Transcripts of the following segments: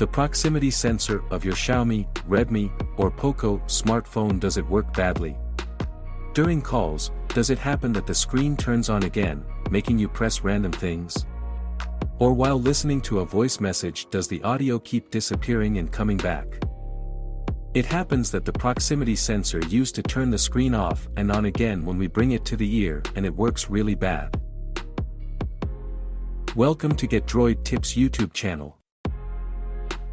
The proximity sensor of your Xiaomi, Redmi, or Poco smartphone. Does it work badly? During calls, does it happen that the screen turns on again, making you press random things? Or while listening to a voice message, does the audio keep disappearing and coming back? It happens that the proximity sensor used to turn the screen off and on again when we bring it to the ear, and it works really bad. Welcome to Get Droid Tips YouTube channel.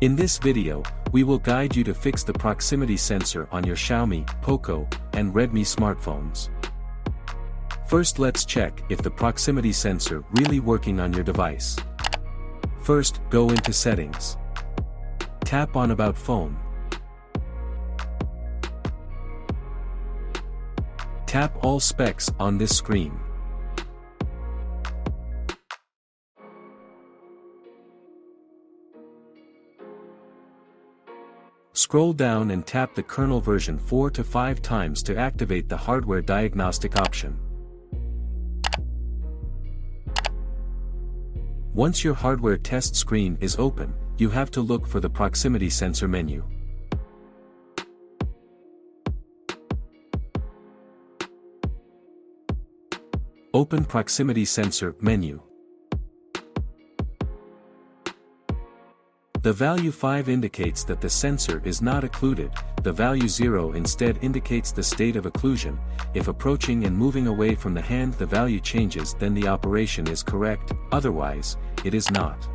In this video, we will guide you to fix the proximity sensor on your Xiaomi, Poco, and Redmi smartphones. First, let's check if the proximity sensor really working on your device. First, go into Settings. Tap on About Phone. Tap All Specs on this screen. Scroll down and tap the kernel version 4 to 5 times to activate the hardware diagnostic option. Once your hardware test screen is open, you have to look for the proximity sensor menu. Open Proximity Sensor menu. The value 5 indicates that the sensor is not occluded, the value 0 instead indicates the state of occlusion. If approaching and moving away from the hand the value changes, then the operation is correct, otherwise, it is not.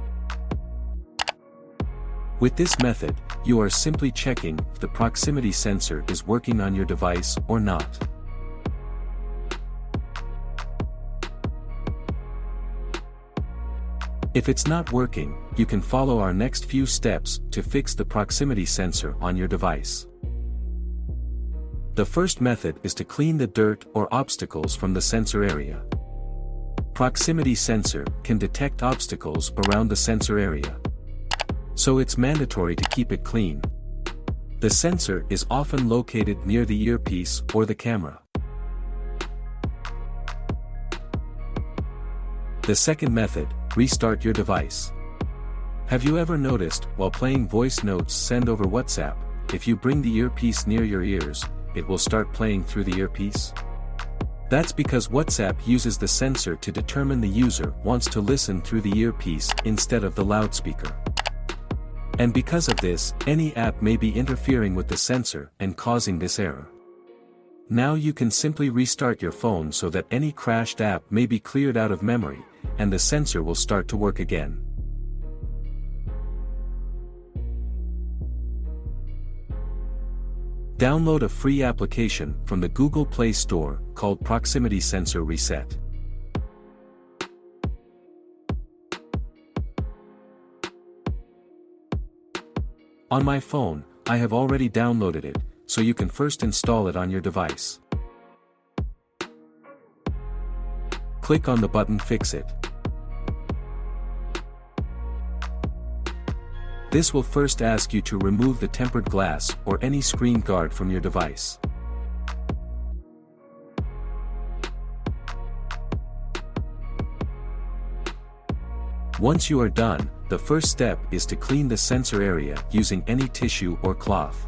With this method, you are simply checking if the proximity sensor is working on your device or not. If it's not working, you can follow our next few steps to fix the proximity sensor on your device. The first method is to clean the dirt or obstacles from the sensor area. Proximity sensor can detect obstacles around the sensor area, so it's mandatory to keep it clean. The sensor is often located near the earpiece or the camera. The second method, restart your device. Have you ever noticed, while playing voice notes sent over WhatsApp, if you bring the earpiece near your ears, it will start playing through the earpiece? That's because WhatsApp uses the sensor to determine the user wants to listen through the earpiece instead of the loudspeaker. And because of this, any app may be interfering with the sensor and causing this error. Now you can simply restart your phone so that any crashed app may be cleared out of memory, and the sensor will start to work again. Download a free application from the Google Play Store called Proximity Sensor Reset. On my phone, I have already downloaded it, so you can first install it on your device. Click on the button Fix It. This will first ask you to remove the tempered glass or any screen guard from your device. Once you are done, the first step is to clean the sensor area using any tissue or cloth.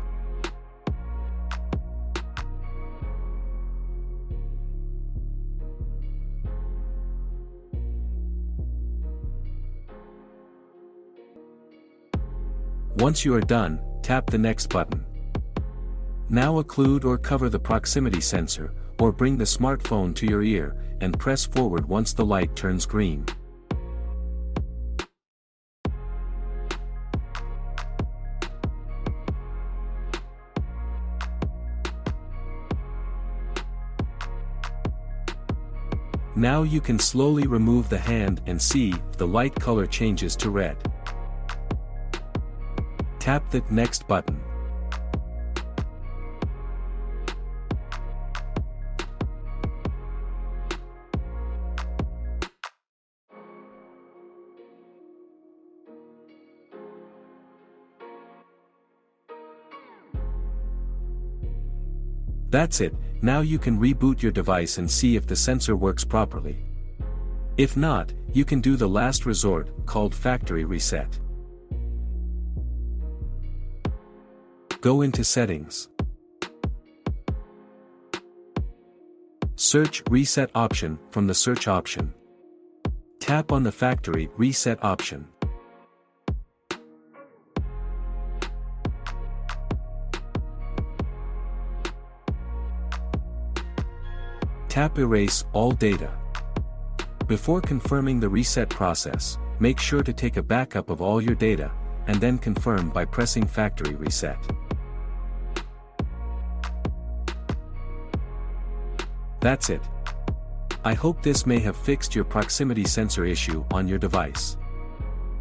Once you are done, tap the next button. Now occlude or cover the proximity sensor, or bring the smartphone to your ear, and press forward once the light turns green. Now you can slowly remove the hand and see if the light color changes to red. Tap the Next button. That's it, now you can reboot your device and see if the sensor works properly. If not, you can do the last resort, called factory reset. Go into Settings. Search Reset option from the Search option. Tap on the Factory Reset option. Tap Erase all data. Before confirming the reset process, make sure to take a backup of all your data, and then confirm by pressing Factory Reset. That's it. I hope this may have fixed your proximity sensor issue on your device.